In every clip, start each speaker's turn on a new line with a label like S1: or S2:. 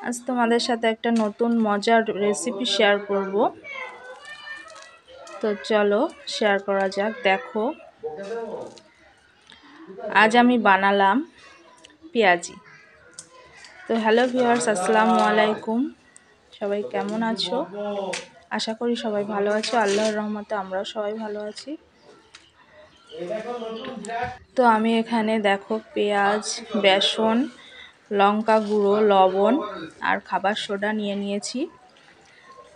S1: আজ তোমাদের সাথে একটা নতুন মজার রেসিপি শেয়ার করব। তো চলো শেয়ার করা যাক। দেখো, আজ আমি বানালাম পেঁয়াজি। তো হ্যালো ভিউয়ার্স, আসসালামু আলাইকুম। সবাই কেমন আছো? আশা করি সবাই ভালো আছো। আল্লাহর রহমতে আমরাও সবাই ভালো আছি। তো আমি এখানে দেখো পেঁয়াজ, বেসন, লঙ্কা গুঁড়ো, লবণ আর খাবার সোডা নিয়ে নিয়েছি।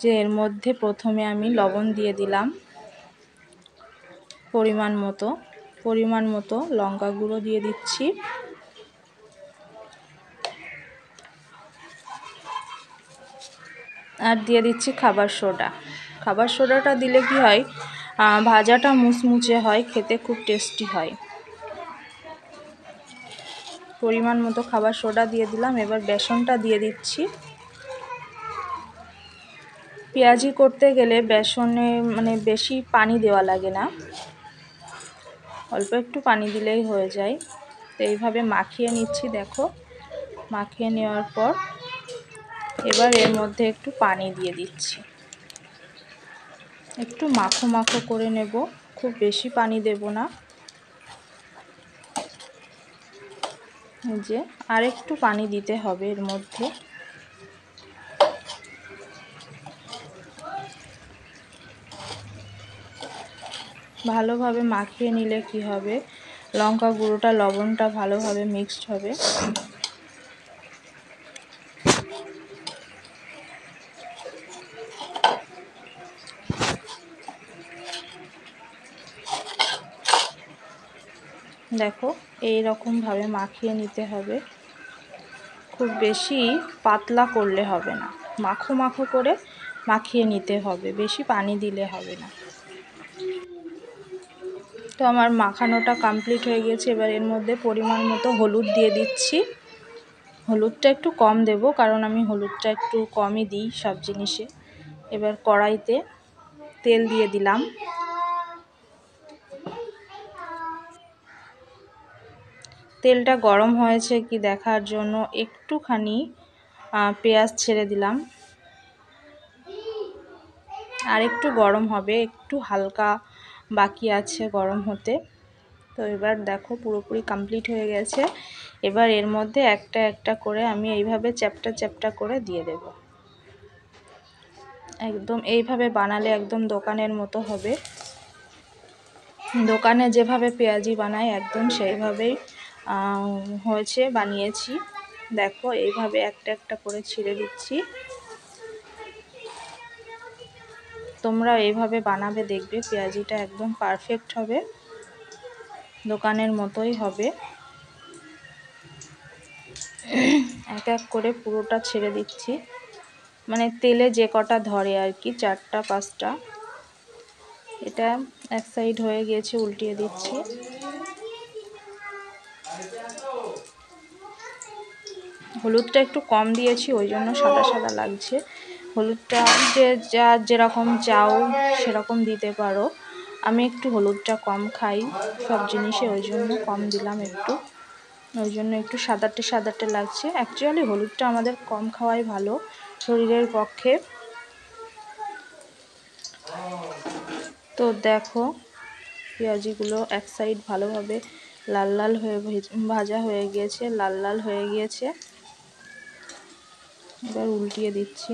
S1: যে এর মধ্যে প্রথমে আমি লবণ দিয়ে দিলাম পরিমাণ মতো লঙ্কা গুঁড়ো দিয়ে দিচ্ছি, আর দিয়ে দিচ্ছি খাবার সোডা। খাবার সোডাটা দিলে কি হয়, ভাজাটা মুচমুচে হয়, খেতে খুব টেস্টি হয়। পরিমাণ মতো খাবার সোডা দিয়ে দিলাম। এবার বেসনটা দিয়ে দিচ্ছি। পেঁয়াজি করতে গেলে বেসনে বেশি পানি দেওয়া লাগে না, অল্প একটু পানি দিলেই হয়ে যায়। তো এইভাবে মাখিয়ে নিচ্ছি। দেখো, মাখিয়ে নেওয়ার পর এবার এর মধ্যে একটু পানি দিয়ে দিচ্ছি। একটু মাখো মাখো করে নেব, খুব বেশি পানি দেব না। যে আর একটু পানি দিতে হবে এর মধ্যে। ভালোভাবে মাখিয়ে নিলে কি হবে, লঙ্কা গুঁড়োটা লবণটা ভালোভাবে মিক্সড হবে। দেখো, এই রকম ভাবে মাখিয়ে নিতে হবে। খুব বেশি পাতলা করলে হবে না, মাখো মাখো করে মাখিয়ে নিতে হবে, বেশি পানি দিলে হবে না। তো আমার মাখানোটা কমপ্লিট হয়ে গেছে। এবার এর মধ্যে পরিমাণ মতো হলুদ দিয়ে দিচ্ছি। হলুদটা একটু কম দেব, কারণ আমি হলুদটা একটু কমই দিই সব জিনিসে। এবার কড়াইতে তেল দিয়ে দিলাম। তেলটা গরম হয়েছে কি দেখার জন্য একটুখানি পেঁয়াজ ছেড়ে দিলাম। আর একটু গরম হবে, একটু হালকা বাকি আছে গরম হতে। তো এবার দেখো পুরোপুরি কমপ্লিট হয়ে গেছে। এবার এর মধ্যে একটা একটা করে আমি এইভাবে চ্যাপটা চ্যাপটা করে দিয়ে দেব। একদম এইভাবে বানালে একদম দোকানের মতো হবে। দোকানে যেভাবে পেঁয়াজি বানায় একদম সেইভাবেই হয়েছে, বানিয়েছি। দেখো, এইভাবে একটা একটা করে ছিঁড়ে দিচ্ছি। তোমরা এইভাবে বানাবে, দেখবে পেঁয়াজিটা একদম পারফেক্ট হবে, দোকানের মতোই হবে। এক এক করে পুরোটা ছেড়ে দিচ্ছি, তেলে যে কটা ধরে আর কি, 4টা 5টা। এটা এক সাইড হয়ে গিয়েছে, উল্টিয়ে দিচ্ছি। হলুদটা একটু কম দিয়েছি, ওই জন্য সাদা সাদা লাগছে। হলুদটা যার যেরকম চাও সেরকম দিতে পারো। আমি একটু হলুদটা কম খাই সব জিনিসে, ওই জন্য কম দিলাম একটু। ওই জন্য একটু সাদাটে সাদাটে লাগছে। অ্যাকচুয়ালি হলুদটা আমাদের কম খাওয়াই ভালো শরীরের পক্ষে। তো দেখো, পেঁয়াজিগুলো এক সাইড ভালোভাবে লাল লাল হয়ে ভাজা হয়ে গিয়েছে, লাল লাল হয়ে গিয়েছে। এবার উল্টিয়ে দিচ্ছি।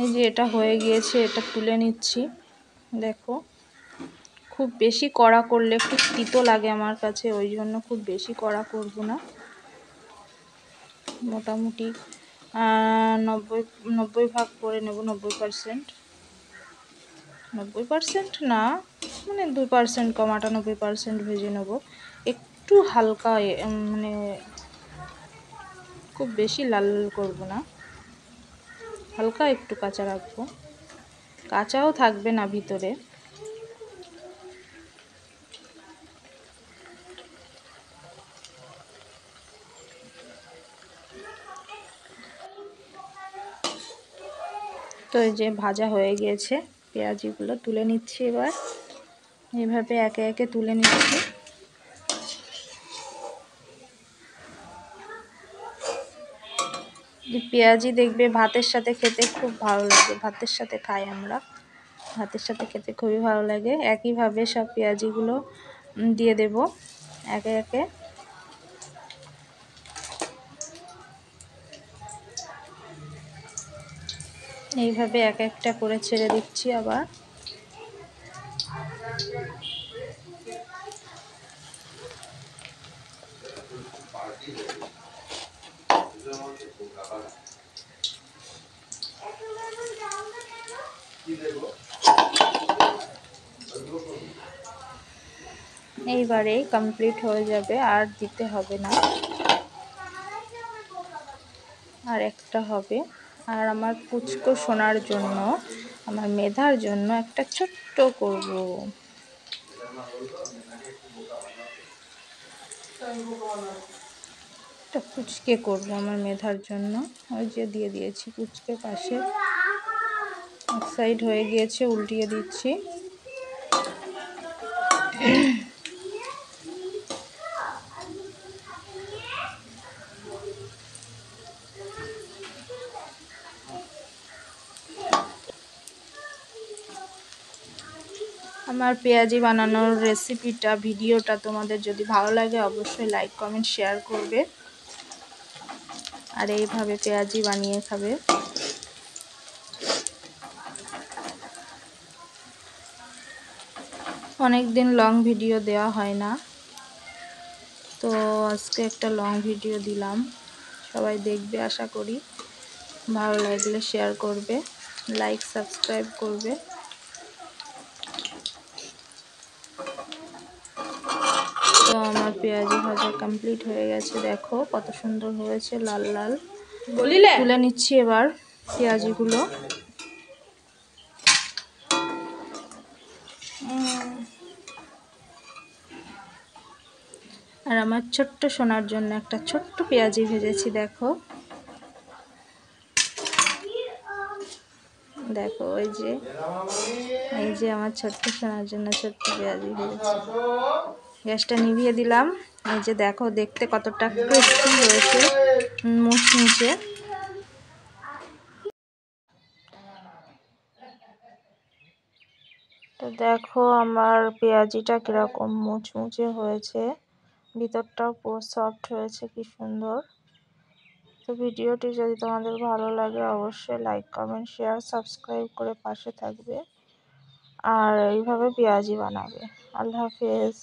S1: এই যে এটা হয়ে গিয়েছে, এটা তুলে নিচ্ছি। দেখো, খুব বেশি কড়া করলে খুব তিতো লাগে আমার কাছে, ওই জন্য খুব বেশি কড়া করব না। মোটামুটি 90 ভাগ করে নেব, 90%। 90% না, 2% কম, 98% ভেজে নেব। একটু হালকা খুব বেশি লাল করব না, হালকা একটু কাঁচা রাখবো, কাঁচাও থাকবে না ভিতরে। তো এই যে ভাজা হয়ে গিয়েছে, পেঁয়াজিগুলো তুলে নিচ্ছি এবার। এইভাবে একে একে তুলে নিচ্ছি। পেঁয়াজি দেখবে ভাতের সাথে খেতে খুব ভালো লাগে, ভাতের সাথে খাই আমরা, ভাতের সাথে খেতে খুবই ভালো লাগে। একইভাবে সব পেঁয়াজিগুলো দিয়ে দেব একে একে। এইভাবে এক একটা করে ছেড়ে দিচ্ছি আবার। এইবারেই কমপ্লিট হয়ে যাবে, আর দিতে হবে না, আর একটা হবে। আর আমার পুচকো সোনার জন্য, আমার মেধার জন্য একটা ছোট্ট করব। একটা পুচকে করব আমার মেধার জন্য। ওই যে দিয়ে দিয়েছি পুচকে পাশে, এক সাইড হয়ে গিয়েছে, উল্টিয়ে দিচ্ছি। আমার পেঁয়াজি বানানোর রেসিপিটা, ভিডিওটা তোমাদের যদি ভালো লাগে অবশ্যই লাইক কমেন্ট শেয়ার করবে, আর এইভাবে পেঁয়াজি বানিয়ে খাবে। অনেক দিন লং ভিডিও দেওয়া হয় না, তো আজকে একটা লং ভিডিও দিলাম। সবাই দেখবে আশা করি, ভালো লাগলে শেয়ার করবে, লাইক সাবস্ক্রাইব করবে। তো আমার পেঁয়াজি ভাজা কমপ্লিট হয়ে গেছে, দেখো কত সুন্দর হয়েছে, লাল লাল। তুলে নিচ্ছি এবার পেঁয়াজিগুলো। আর আমার ছোট্ট সোনার জন্য একটা ছোট্ট পেঁয়াজি ভেজেছি, দেখো দেখো, ওই যে এই যে আমার ছোট্ট সোনার জন্য ছোট্ট পেঁয়াজি ভেজেছি। গ্যাসটা নিভিয়ে দিলাম। এই যে দেখো দেখতে কতটা ক্রিস্পি হয়েছে, মুচমুচে। তো দেখো আমার পেঁয়াজিটা কিরকম মুচমুচে হয়েছে, ভিতরটাও পুরো সফট হয়েছে, কি সুন্দর। তো ভিডিওটি যদি তোমাদের ভালো লাগে অবশ্যই লাইক কমেন্ট শেয়ার সাবস্ক্রাইব করে পাশে থাকবে, আর এইভাবে পেঁয়াজি বানাবে। আল্লাহ হাফেজ।